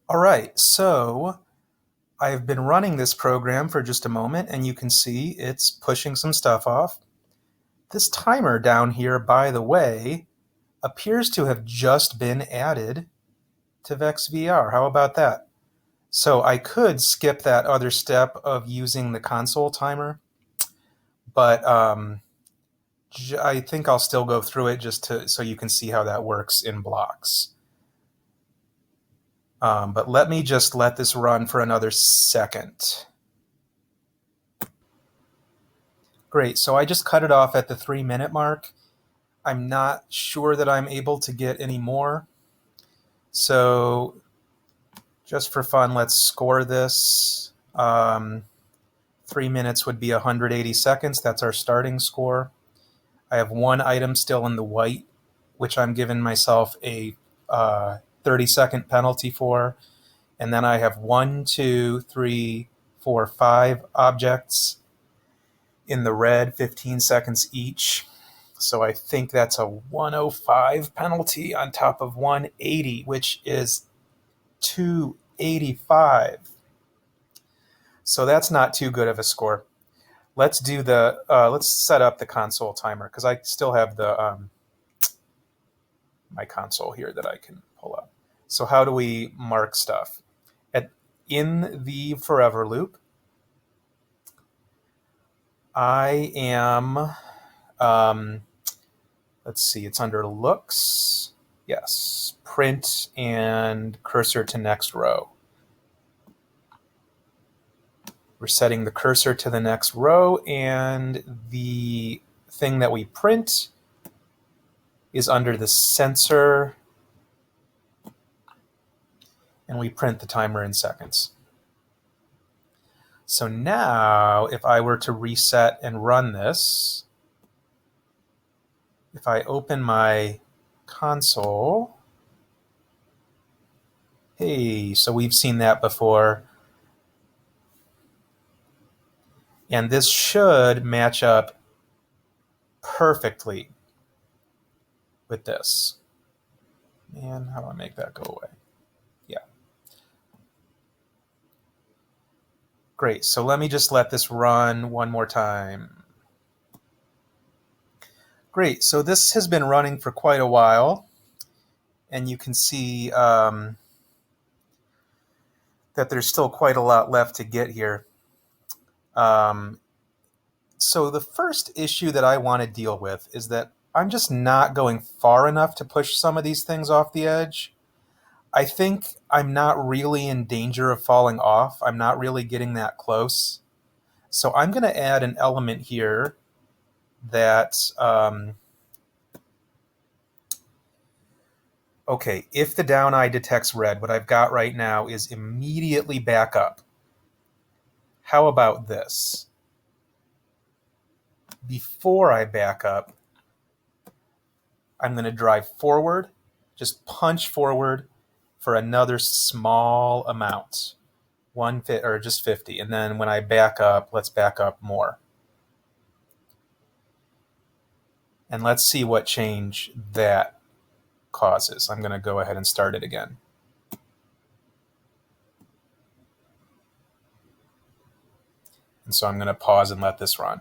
All right, so I've been running this program for just a moment, and you can see it's pushing some stuff off. This timer down here, by the way, appears to have just been added to VexVR. How about that? So I could skip that other step of using the console timer, but I think I'll still go through it just so you can see how that works in blocks. But let me just let this run for another second. Great, so I just cut it off at the 3-minute mark. I'm not sure that I'm able to get any more. So just for fun, let's score this. 3 minutes would be 180 seconds. That's our starting score. I have one item still in the white, which I'm giving myself a 30-second penalty for. And then I have 1, 2, 3, 4, 5 objects in the red, 15 seconds each. So I think that's a 105 penalty on top of 180, which is 285. So that's not too good of a score. Let's do let's set up the console timer because I still have the my console here that I can pull up. So how do we mark stuff? In the forever loop, I am, let's see, it's under looks. Yes, print and cursor to next row. We're setting the cursor to the next row, and the thing that we print is under the sensor, and we print the timer in seconds. So now, if I were to reset and run this, if I open my console, hey, so we've seen that before. And this should match up perfectly with this. Man, how do I make that go away? Yeah. Great, so let me just let this run one more time. Great, so this has been running for quite a while, and you can see that there's still quite a lot left to get here. So the first issue that I want to deal with is that I'm just not going far enough to push some of these things off the edge. I think I'm not really in danger of falling off. I'm not really getting that close. So I'm going to add an element here that, okay, if the down eye detects red, what I've got right now is immediately back up. How about this? Before I back up, I'm going to drive forward, just punch forward for another small amount, or just 50. And then when I back up, let's back up more. And let's see what change that causes. I'm going to go ahead and start it again. And so I'm going to pause and let this run.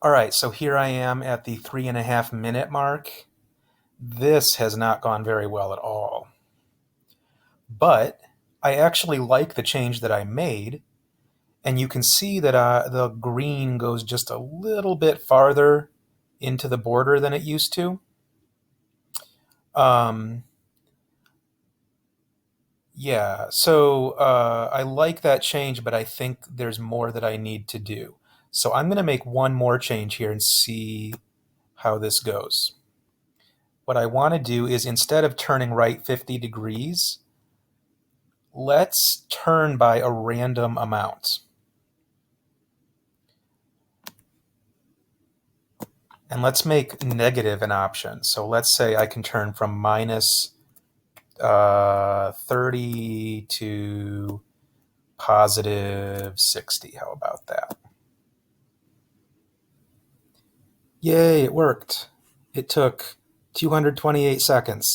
All right, so here I am at the 3.5-minute mark. This has not gone very well at all. But I actually like the change that I made. And you can see that the green goes just a little bit farther into the border than it used to. Yeah, so I like that change, but I think there's more that I need to do. So I'm going to make one more change here and see how this goes. What I want to do is, instead of turning right 50 degrees, let's turn by a random amount. And let's make negative an option. So let's say I can turn from minus 30 to positive 60. How about that? Yay, it worked. It took 228 seconds.